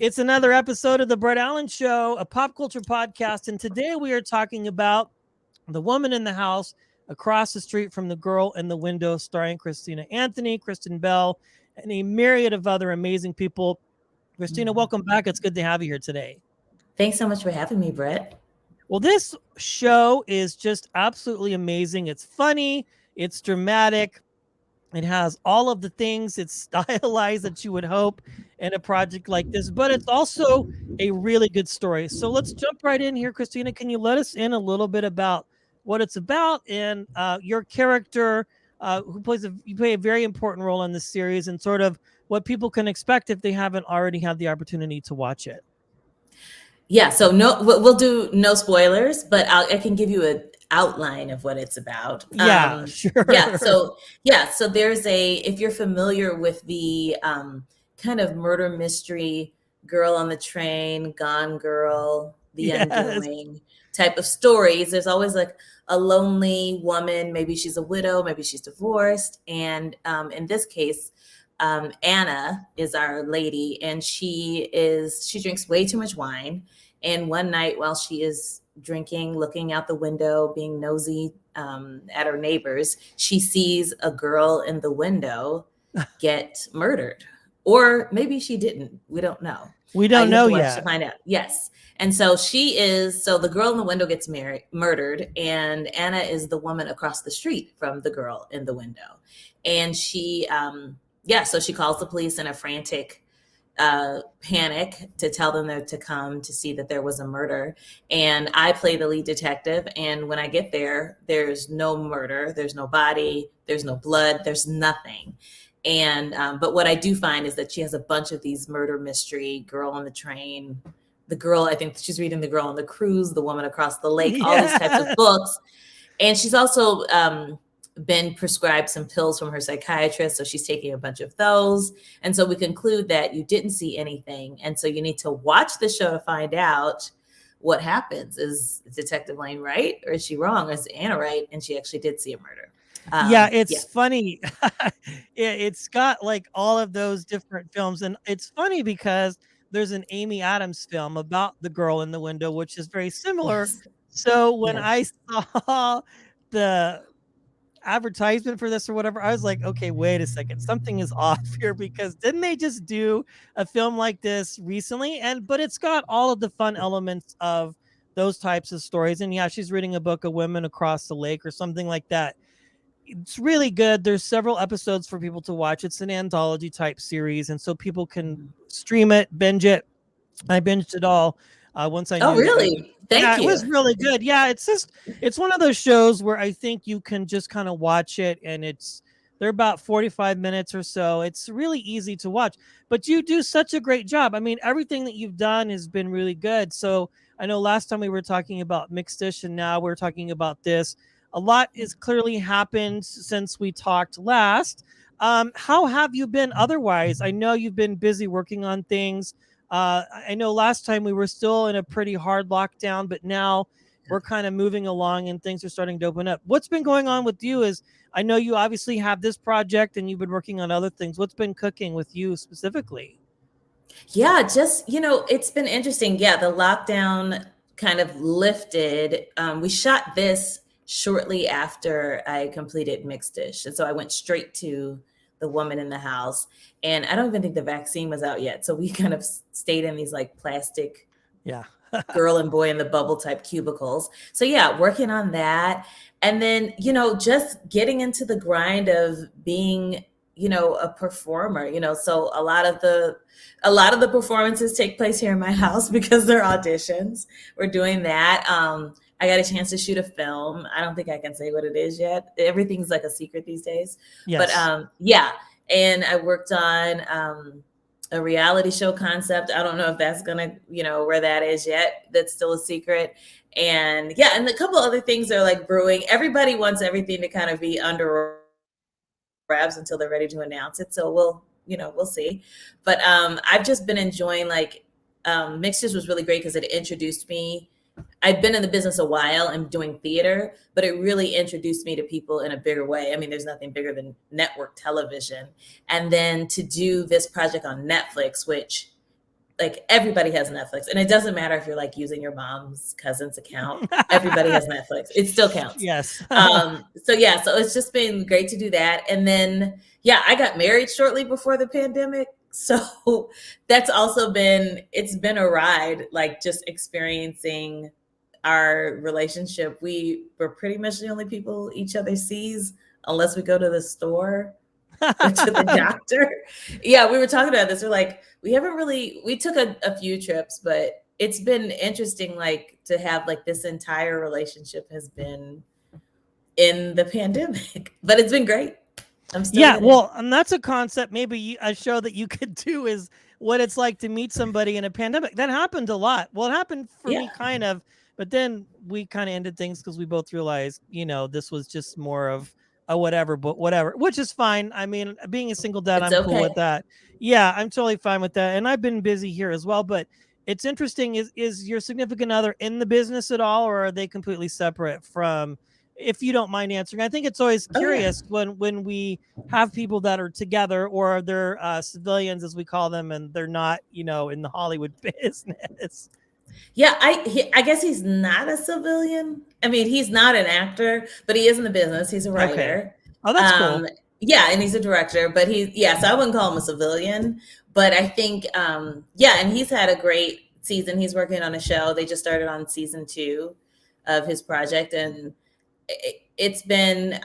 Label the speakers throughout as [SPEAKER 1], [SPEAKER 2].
[SPEAKER 1] It's another episode of the Brett Allen Show, a pop culture podcast. And today we are talking about The Woman in the House Across the Street from the Girl in the Window, starring Christina Anthony, Kristen Bell, and a myriad of other amazing people. Christina, welcome back. It's good to have you here today.
[SPEAKER 2] Thanks so much for having me, Brett.
[SPEAKER 1] Well, this show is just absolutely amazing. It's funny, it's dramatic, it has all of the things, it's stylized that you would hope in a project like this, but it's also a really good story. So let's jump right in here. Christina, can you let us in a little bit about what it's about and your character, you play a very important role in this series, and sort of what people can expect if they haven't already had the opportunity to watch it?
[SPEAKER 2] Yeah, so no, we'll do no spoilers, but I can give you an outline of what it's about.
[SPEAKER 1] Yeah,
[SPEAKER 2] Yeah,
[SPEAKER 1] sure.
[SPEAKER 2] so there's if you're familiar with the kind of murder mystery, Girl on the Train, Gone Girl, The
[SPEAKER 1] Yes.
[SPEAKER 2] Undoing type of stories, there's always like a lonely woman. Maybe she's a widow, maybe she's divorced, and in this case, Anna is our lady, and she drinks way too much wine. And one night, while she is drinking, looking out the window, being nosy at her neighbors, she sees a girl in the window get murdered, or maybe she didn't. We don't know.
[SPEAKER 1] We don't
[SPEAKER 2] You have
[SPEAKER 1] know
[SPEAKER 2] to watch to
[SPEAKER 1] yet.
[SPEAKER 2] find out. Yes. And so so the girl in the window gets murdered, and Anna is the woman across the street from the girl in the window. And so she calls the police in a frantic panic to tell them to come to see that there was a murder. And I play the lead detective. And when I get there, there's no murder, there's no body, there's no blood, there's nothing. And but what I do find is that she has a bunch of these murder mystery, Girl on the Train, the girl, I think she's reading The Girl on the Cruise, The Woman Across the Lake, all these types of
[SPEAKER 1] Yeah.
[SPEAKER 2] books. And she's also been prescribed some pills from her psychiatrist, so she's taking a bunch of those. And so we conclude that you didn't see anything, and so you need to watch the show to find out what happens. Is Detective Lane right, or is she wrong? Or is Anna right, and she actually did see a murder?
[SPEAKER 1] Yeah,
[SPEAKER 2] Yeah.
[SPEAKER 1] it's funny. It's got like all of those different films, and it's funny because there's an Amy Adams film about the girl in the window, which is very similar.
[SPEAKER 2] Yes.
[SPEAKER 1] So when
[SPEAKER 2] Yes.
[SPEAKER 1] I saw the advertisement for this or whatever, I was like, okay, wait a second, something is off here, because didn't they just do a film like this recently? But it's got all of the fun elements of those types of stories. And yeah, she's reading a book of Women Across the Lake or something like that. It's really good. There's several episodes for people to watch. It's an anthology type series, and so people can stream it, binge it. I binged it all once I
[SPEAKER 2] Oh,
[SPEAKER 1] knew that we would.
[SPEAKER 2] really?
[SPEAKER 1] Yeah,
[SPEAKER 2] Thank
[SPEAKER 1] it
[SPEAKER 2] you.
[SPEAKER 1] was really good. Yeah, it's one of those shows where I think you can just kind of watch it, and they're about 45 minutes or so. It's really easy to watch, but you do such a great job. I mean, everything that you've done has been really good. So I know last time we were talking about Mixed Dish, and now we're talking about this. A lot has clearly happened since we talked last. How have you been otherwise? I know you've been busy working on things. I know last time we were still in a pretty hard lockdown, but now we're kind of moving along and things are starting to open up. What's been going on with you? Is I know you obviously have this project and you've been working on other things. What's been cooking with you specifically?
[SPEAKER 2] Yeah, just, it's been interesting. Yeah, the lockdown kind of lifted. We shot this shortly after I completed Mixed Dish. And so I went straight to The Woman in the House. And I don't even think the vaccine was out yet. So we kind of stayed in these like plastic
[SPEAKER 1] Yeah.
[SPEAKER 2] girl and boy in the bubble type cubicles. So yeah, working on that. And then, just getting into the grind of being, a performer, so a lot of the performances take place here in my house because they're auditions. We're doing that. I got a chance to shoot a film. I don't think I can say what it is yet. Everything's like a secret these days. But
[SPEAKER 1] Yes.
[SPEAKER 2] yeah, and I worked on a reality show concept. I don't know if that's gonna, where that is yet. That's still a secret. And yeah, and a couple other things are like brewing. Everybody wants everything to kind of be under wraps until they're ready to announce it. So we'll see. But I've just been enjoying Mixers was really great because it introduced me. I've been in the business a while and doing theater, but it really introduced me to people in a bigger way. I mean, there's nothing bigger than network television. And then to do this project on Netflix, which like everybody has Netflix, and it doesn't matter if you're like using your mom's cousin's account. Everybody has Netflix. It still counts.
[SPEAKER 1] Yes.
[SPEAKER 2] So yeah, so it's just been great to do that. And then yeah, I got married shortly before the pandemic. So that's also it's been a ride, like just experiencing our relationship. We were pretty much the only people each other sees unless we go to the store or to the doctor. Yeah, we were talking about this. We're like, we took a few trips, but it's been interesting, like to have like this entire relationship has been in the pandemic, but it's been great. I'm still
[SPEAKER 1] Yeah,
[SPEAKER 2] in it.
[SPEAKER 1] well, and that's a concept, maybe a show that you could do is what it's like to meet somebody in a pandemic. That happened a lot. Well, it happened for
[SPEAKER 2] Yeah.
[SPEAKER 1] me kind of, but then we kind of ended things because we both realized, this was just more of a whatever, but whatever, which is fine. I mean, being a single dad,
[SPEAKER 2] It's
[SPEAKER 1] I'm cool
[SPEAKER 2] okay.
[SPEAKER 1] with that. Yeah, I'm totally fine with that. And I've been busy here as well, but it's interesting, is your significant other in the business at all, or are they completely separate from, if you don't mind answering? I think it's always
[SPEAKER 2] Oh yeah.
[SPEAKER 1] curious when we have people that are together, or they're civilians as we call them, and they're not, in the Hollywood business.
[SPEAKER 2] Yeah, I guess he's not a civilian. I mean, he's not an actor, but he is in the business. He's a
[SPEAKER 1] Okay.
[SPEAKER 2] writer.
[SPEAKER 1] Oh, that's cool.
[SPEAKER 2] Um, yeah, and he's a director, but so I wouldn't call him a civilian, but I think yeah, and he's had a great season. He's working on a show. They just started on season 2 of his project, and it's been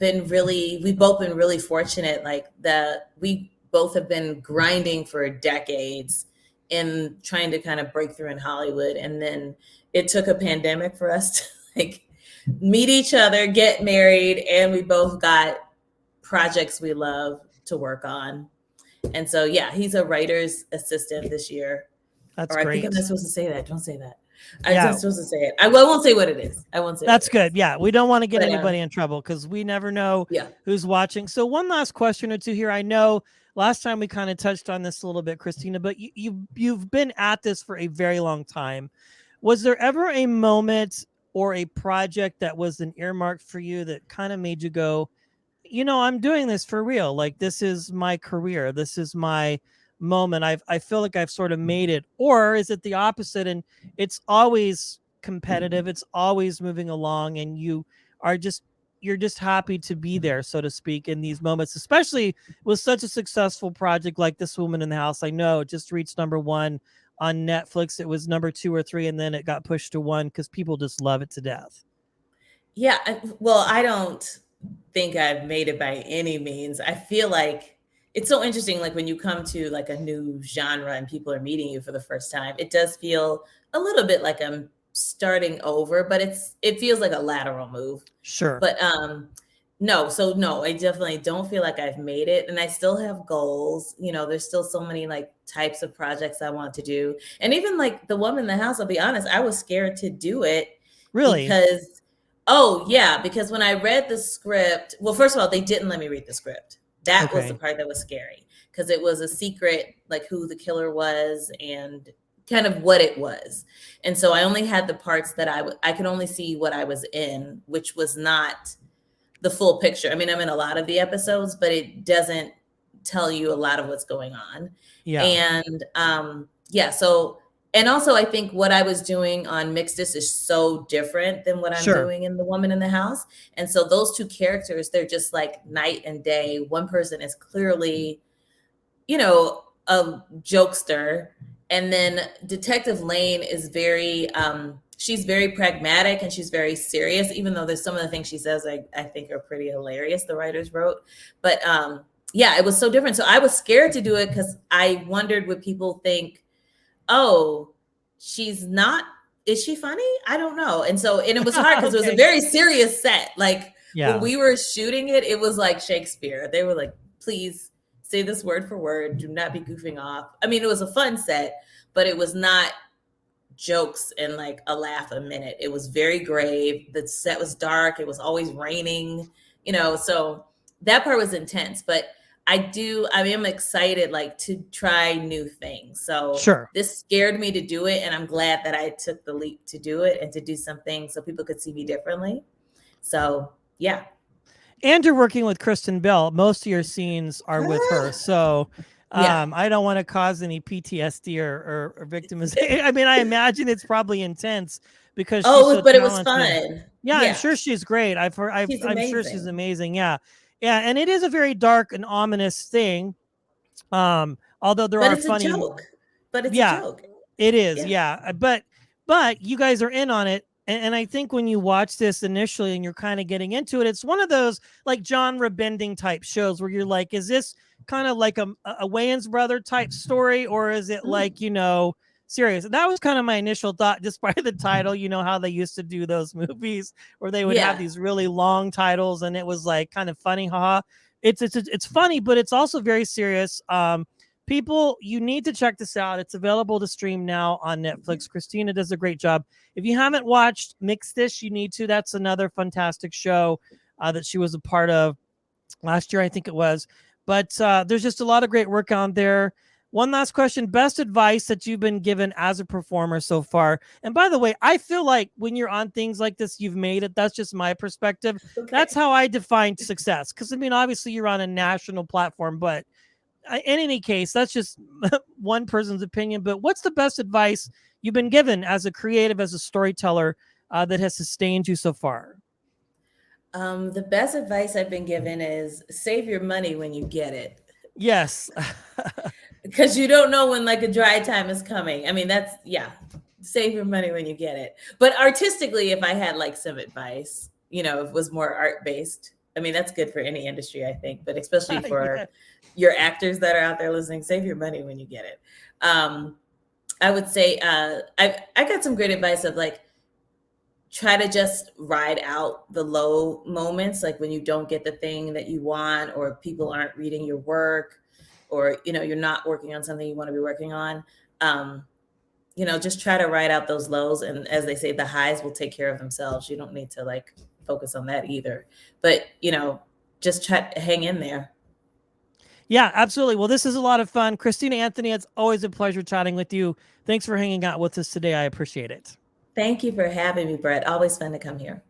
[SPEAKER 2] we've both been really fortunate, like we both have been grinding for decades in trying to kind of break through in Hollywood, and then it took a pandemic for us to like meet each other, get married, and we both got projects we love to work on. And so yeah, he's a writer's assistant this year.
[SPEAKER 1] That's
[SPEAKER 2] Or I think I'm
[SPEAKER 1] great.
[SPEAKER 2] not supposed to say that. Don't say that. I'm
[SPEAKER 1] Yeah,
[SPEAKER 2] not supposed to say it. I won't say what it is. I won't say what
[SPEAKER 1] that's
[SPEAKER 2] it
[SPEAKER 1] good.
[SPEAKER 2] is.
[SPEAKER 1] Yeah, we don't want to get
[SPEAKER 2] But
[SPEAKER 1] anybody in trouble because we never know
[SPEAKER 2] yeah.
[SPEAKER 1] who's watching. So one last question or two here. I know last time we kind of touched on this a little bit, Christina, but you've been at this for a very long time. Was there ever a moment or a project that was an earmark for you that kind of made you go, I'm doing this for real. Like, this is my career. This is my moment. I feel like I've sort of made it. Or is it the opposite? And it's always competitive. It's always moving along, and are just you're just happy to be there, so to speak, in these moments, especially with such a successful project like This Woman in the House. I know it just reached #1 on Netflix. It was number 2 or 3, and then it got pushed to 1 because people just love it to death.
[SPEAKER 2] Yeah. Well, I don't think I've made it by any means. I feel like it's so interesting. Like when you come to like a new genre and people are meeting you for the first time, it does feel a little bit like I'm starting over, but it feels like a lateral move.
[SPEAKER 1] Sure.
[SPEAKER 2] But no, so no, I definitely don't feel like I've made it, and I still have goals. There's still so many like types of projects I want to do. And even like The Woman in the House, I'll be honest, I was scared to do it
[SPEAKER 1] Really?
[SPEAKER 2] because oh yeah, because when I read the script, well, first of all, they didn't let me read the script. That was the
[SPEAKER 1] Okay.
[SPEAKER 2] part that was scary because it was a secret, like who the killer was and kind of what it was. And so I only had the parts that I could only see what I was in, which was not the full picture. I mean, I'm in a lot of the episodes, but it doesn't tell you a lot of what's going on.
[SPEAKER 1] Yeah.
[SPEAKER 2] And yeah, so and also I think what I was doing on Mixedest is so different than what I'm
[SPEAKER 1] Sure.
[SPEAKER 2] doing in The Woman in the House. And so those two characters, they're just like night and day. One person is clearly, a jokester, and then Detective Lane is she's very pragmatic and she's very serious, even though there's some of the things she says I think are pretty hilarious, the writers wrote. But yeah, it was so different. So I was scared to do it because I wondered, would people think, oh, she's not, is she funny? I don't know. And it was hard because it was a
[SPEAKER 1] Okay.
[SPEAKER 2] very serious set. Like when
[SPEAKER 1] Yeah.
[SPEAKER 2] we were shooting it, it was like Shakespeare. They were like, please say this word for word. Do not be goofing off. I mean, it was a fun set, but it was not jokes and like a laugh a minute. It was very grave. The set was dark. It was always raining, so that part was intense. But I am excited like to try new things. So
[SPEAKER 1] Sure.
[SPEAKER 2] this scared me to do it. And I'm glad that I took the leap to do it and to do something so people could see me differently. So yeah.
[SPEAKER 1] And you're working with Kristen Bell. Most of your scenes are with her. So
[SPEAKER 2] Yeah.
[SPEAKER 1] I don't want to cause any PTSD or victimization. I mean, I imagine it's probably intense because she's
[SPEAKER 2] Oh,
[SPEAKER 1] so
[SPEAKER 2] but it was
[SPEAKER 1] talented.
[SPEAKER 2] fun.
[SPEAKER 1] Yeah, I'm
[SPEAKER 2] Yeah.
[SPEAKER 1] sure she's great. I've heard.
[SPEAKER 2] She's
[SPEAKER 1] I'm sure she's
[SPEAKER 2] amazing.
[SPEAKER 1] amazing. Yeah, yeah, and it is a very dark and ominous thing. Although there
[SPEAKER 2] But
[SPEAKER 1] are
[SPEAKER 2] it's a
[SPEAKER 1] funny,
[SPEAKER 2] joke. But it's a
[SPEAKER 1] yeah,
[SPEAKER 2] joke.
[SPEAKER 1] it is.
[SPEAKER 2] Yeah.
[SPEAKER 1] Yeah, but you guys are in on it, and I think when you watch this initially and you're kind of getting into it, it's one of those like genre bending type shows where you're like, is this kind of like a Wayans brother type story, or is it
[SPEAKER 2] Mm.
[SPEAKER 1] like serious? And that was kind of my initial thought, just by the title. You know how they used to do those movies where they would have
[SPEAKER 2] Yeah.
[SPEAKER 1] these really long titles, and it was like kind of funny, haha. It's funny, but it's also very serious. People, you need to check this out. It's available to stream now on Netflix. Christina does a great job. If you haven't watched Mix This, you need to. That's another fantastic show that she was a part of last year, I think it was. But there's just a lot of great work on there. One last question: best advice that you've been given as a performer so far? And by the way, I feel like when you're on things like this, you've made it. That's just my perspective. That's
[SPEAKER 2] Okay.
[SPEAKER 1] how I define success. Because I mean, obviously, you're on a national platform, but in any case, that's just one person's opinion. But what's the best advice you've been given as a creative, as a storyteller, that has sustained you so far?
[SPEAKER 2] The best advice I've been given is save your money when you get it.
[SPEAKER 1] Yes.
[SPEAKER 2] Because you don't know when like a dry time is coming. I mean, that's yeah. Save your money when you get it. But artistically, if I had like some advice, if it was more art based, I mean, that's good for any industry, I think, but especially for
[SPEAKER 1] Yeah.
[SPEAKER 2] your actors that are out there listening, save your money when you get it. I would say I got some great advice of like try to just ride out the low moments, like when you don't get the thing that you want, or people aren't reading your work, or you're not working on something you want to be working on. Um, just try to ride out those lows, and as they say, the highs will take care of themselves. You don't need to like focus on that either, but just try to hang in there.
[SPEAKER 1] Yeah, absolutely. Well, this is a lot of fun. Christina Anthony, it's always a pleasure chatting with you. Thanks for hanging out with us today. I appreciate it.
[SPEAKER 2] Thank you for having me, Brett. Always fun to come here.